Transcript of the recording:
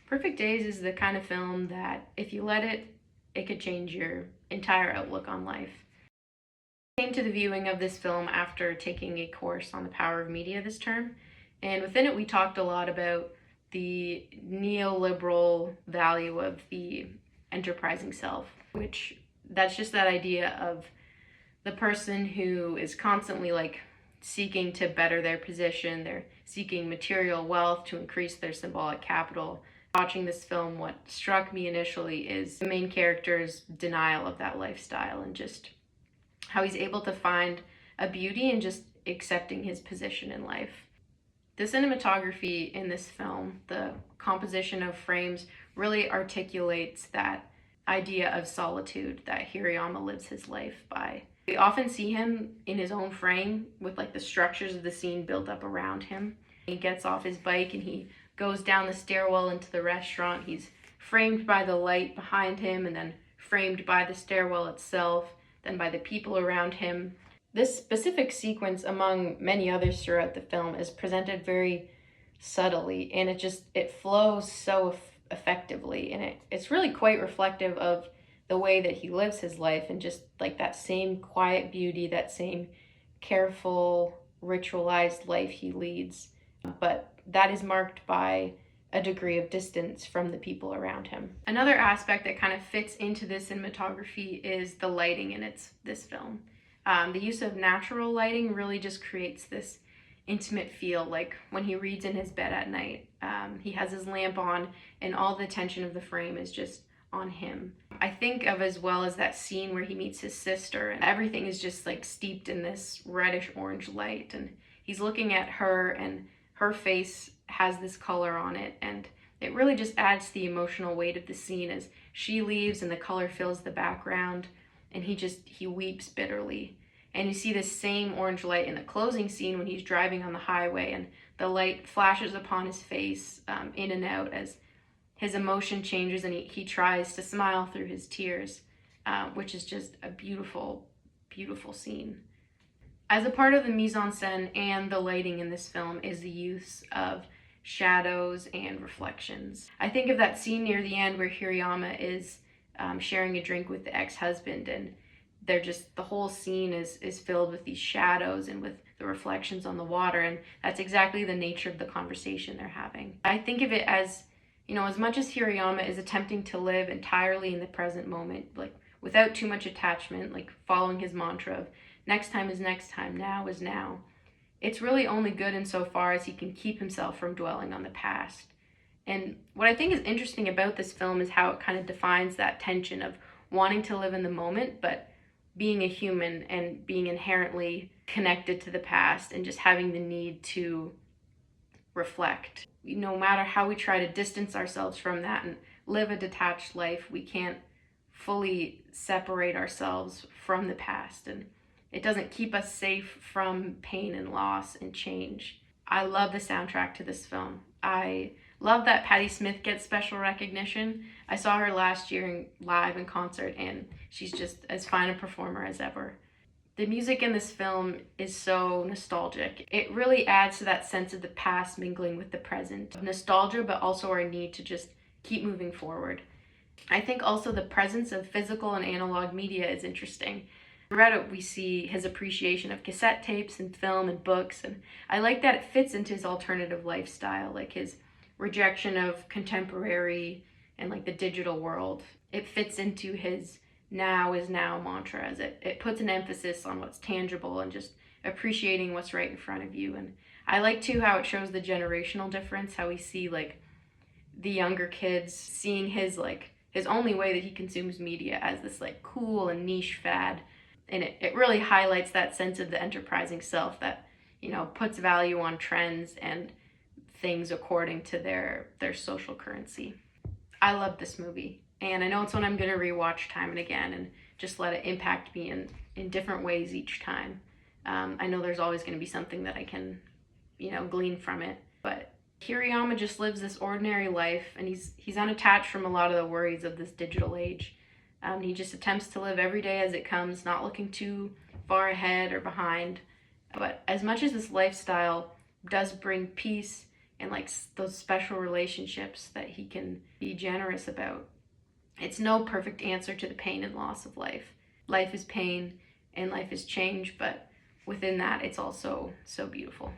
Perfect Days is the kind of film that if you let it, it could change your entire outlook on life. I came to the viewing of this film after taking a course on the power of media this term, and within it we talked a lot about the neoliberal value of the enterprising self, which that's just that idea of the person who is constantly seeking to better their position, they're seeking material wealth to increase their symbolic capital. Watching this film, what struck me initially is the main character's denial of that lifestyle and just how he's able to find a beauty in just accepting his position in life. The cinematography in this film, the composition of frames, really articulates that idea of solitude that Hirayama lives his life by. We often see him in his own frame with the structures of the scene built up around him. He gets off his bike and he goes down the stairwell into the restaurant. He's framed by the light behind him and then framed by the stairwell itself, then by the people around him. This specific sequence, among many others throughout the film, is presented very subtly, and it flows so effectively, and it's really quite reflective of the way that he lives his life, and just that same quiet beauty, that same careful, ritualized life he leads. But that is marked by a degree of distance from the people around him. Another aspect that kind of fits into this cinematography is the lighting in this film. The use of natural lighting really just creates this intimate feel, like when he reads in his bed at night. He has his lamp on and all the attention of the frame is just on him. I think of as well as that scene where he meets his sister and everything is just steeped in this reddish orange light, and he's looking at her and her face has this color on it, and it really just adds to the emotional weight of the scene as she leaves and the color fills the background, and he weeps bitterly. And you see this same orange light in the closing scene when he's driving on the highway, and the light flashes upon his face in and out as his emotion changes, and he tries to smile through his tears, which is just a beautiful, beautiful scene. As a part of the mise-en-scène and the lighting in this film is the use of shadows and reflections. I think of that scene near the end where Hirayama is sharing a drink with the ex-husband, and the whole scene is filled with these shadows and with the reflections on the water, and that's exactly the nature of the conversation they're having. I think of it as, as much as Hirayama is attempting to live entirely in the present moment, without too much attachment, following his mantra of next time is next time, now is now. It's really only good insofar as he can keep himself from dwelling on the past. And what I think is interesting about this film is how it kind of defines that tension of wanting to live in the moment, but being a human and being inherently connected to the past and just having the need to reflect. No matter how we try to distance ourselves from that and live a detached life, we can't fully separate ourselves from the past, and it doesn't keep us safe from pain and loss and change. I love the soundtrack to this film. I love that Patti Smith gets special recognition. I saw her last year live in concert, and she's just as fine a performer as ever. The music in this film is so nostalgic. It really adds to that sense of the past mingling with the present. Nostalgia, but also our need to just keep moving forward. I think also the presence of physical and analog media is interesting. Throughout it, we see his appreciation of cassette tapes and film and books, and I like that it fits into his alternative lifestyle, his rejection of contemporary and the digital world. It fits into his now is now mantra, as it puts an emphasis on what's tangible and just appreciating what's right in front of you. And I like too how it shows the generational difference, how we see the younger kids seeing his only way that he consumes media as this cool and niche fad. And it really highlights that sense of the enterprising self that, puts value on trends and things according to their social currency. I love this movie, and I know it's one I'm going to rewatch time and again and just let it impact me in different ways each time. I know there's always going to be something that I can, glean from it, but Hirayama just lives this ordinary life, and he's unattached from a lot of the worries of this digital age. He just attempts to live every day as it comes, not looking too far ahead or behind. But as much as this lifestyle does bring peace, and like those special relationships that he can be generous about. It's no perfect answer to the pain and loss of life. Life is pain and life is change, but within that, it's also so beautiful.